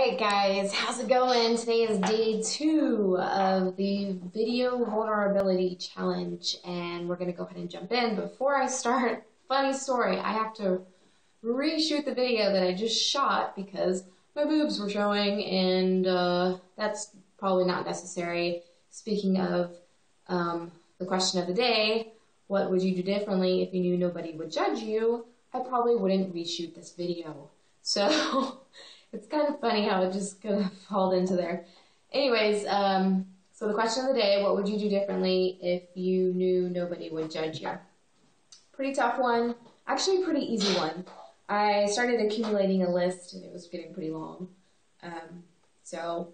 Alright guys, how's it going? Today is day 2 of the video vulnerability challenge and we're going to go ahead and jump in. Before I start, funny story, I have to reshoot the video that I just shot because my boobs were showing and that's probably not necessary. Speaking of the question of the day, what would you do differently if you knew nobody would judge you? I probably wouldn't reshoot this video. So it's kind of funny how it just kind of fall into there. Anyways, so the question of the day, what would you do differently if you knew nobody would judge you? Pretty tough one. Actually, pretty easy one. I started accumulating a list and it was getting pretty long. So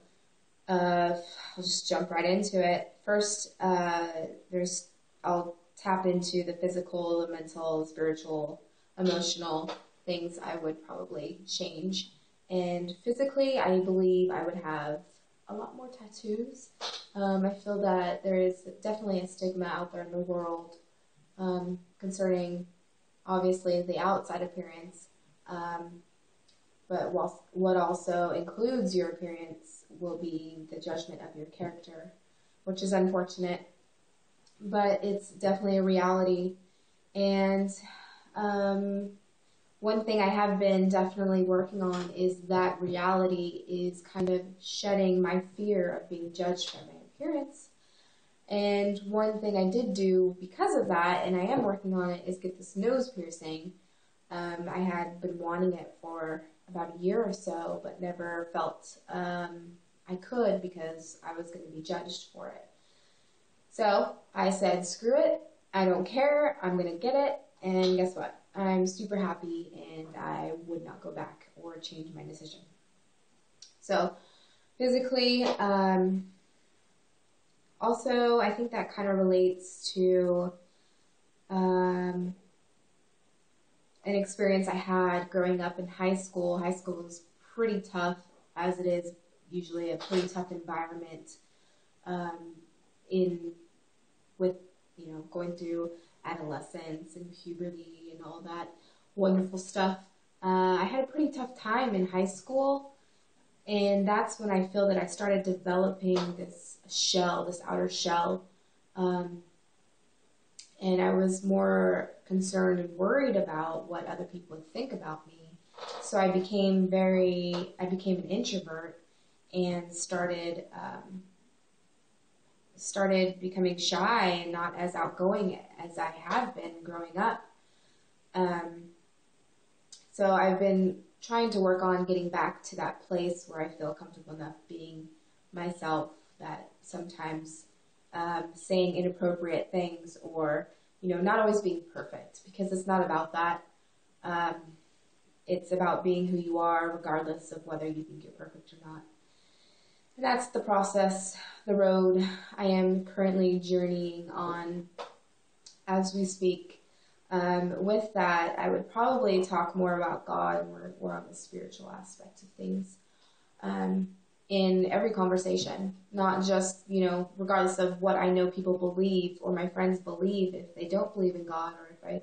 I'll just jump right into it. First, I'll tap into the physical, the mental, spiritual, emotional things I would probably change. And physically, I believe I would have a lot more tattoos. I feel that there is definitely a stigma out there in the world concerning, obviously, the outside appearance. But what also includes your appearance will be the judgment of your character, which is unfortunate. But it's definitely a reality. And one thing I have been definitely working on is that reality is kind of shedding my fear of being judged by my appearance. And one thing I did do because of that, and I am working on it, is get this nose piercing. I had been wanting it for about a year or so, but never felt I could because I was going to be judged for it. So I said, screw it, I don't care, I'm going to get it, and guess what? I'm super happy and I would not go back or change my decision. So physically, also I think that kind of relates to an experience I had growing up in high school. High school was pretty tough, as it is usually a pretty tough environment with going through adolescence and puberty and all that wonderful stuff. I had a pretty tough time in high school, and that's when I feel that I started developing this shell, this outer shell, and I was more concerned and worried about what other people would think about me. So I became an introvert and started becoming shy and not as outgoing as I have been growing up. So I've been trying to work on getting back to that place where I feel comfortable enough being myself, that sometimes saying inappropriate things or, not always being perfect, because it's not about that. It's about being who you are regardless of whether you think you're perfect or not. And that's the process, the road I am currently journeying on as we speak. With that, I would probably talk more about God, more on the spiritual aspect of things in every conversation, not just, regardless of what I know people believe or my friends believe. If they don't believe in God, or if I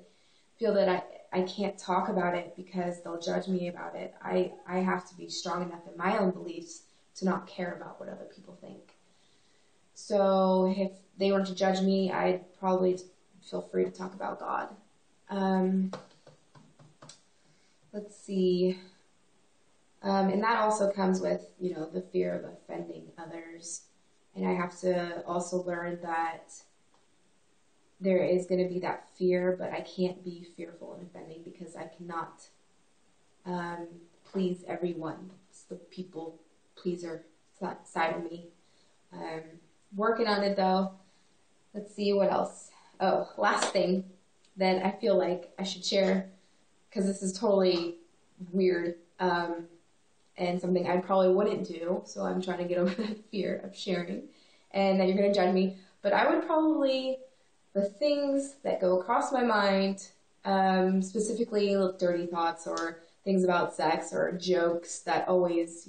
feel that I can't talk about it because they'll judge me about it, I have to be strong enough in my own beliefs to not care about what other people think. So if they were to judge me, I'd probably feel free to talk about God. Let's see. And that also comes with, the fear of offending others. And I have to also learn that there is going to be that fear, but I can't be fearful and offending because I cannot please everyone. It's the people pleaser side of me. Working on it though. Let's see what else. Oh, last thing that I feel like I should share, because this is totally weird and something I probably wouldn't do, so I'm trying to get over that fear of sharing and that you're going to judge me. But I would probably, the things that go across my mind, specifically dirty thoughts or things about sex or jokes that always,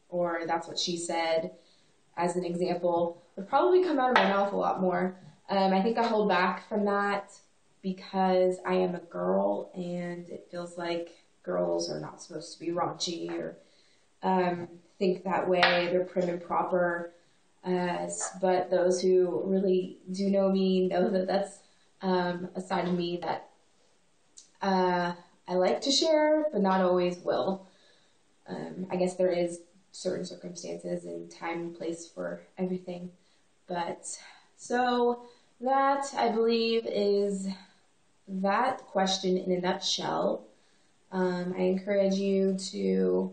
or that's what she said, as an example, would probably come out of my mouth a lot more. I think I hold back from that because I am a girl and it feels like girls are not supposed to be raunchy or think that way. They're prim and proper. But those who really do know me know that that's a side of me that I like to share, but not always will. I guess there is certain circumstances and time and place for everything. But so that, I believe, is that question in a nutshell. I encourage you to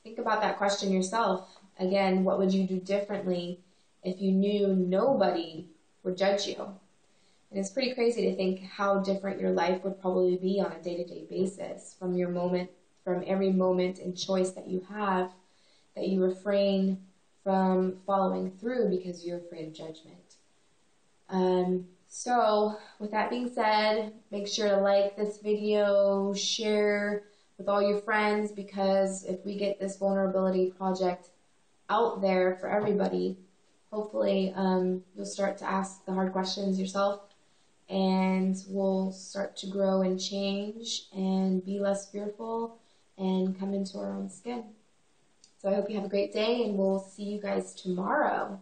think about that question yourself. Again, what would you do differently if you knew nobody would judge you? And it's pretty crazy to think how different your life would probably be on a day-to-day basis from every moment and choice that you have, that you refrain from following through because you're afraid of judgment. So with that being said, make sure to like this video, share with all your friends, because if we get this vulnerability project out there for everybody, hopefully you'll start to ask the hard questions yourself, and we'll start to grow and change and be less fearful and come into our own skin. So I hope you have a great day, and we'll see you guys tomorrow.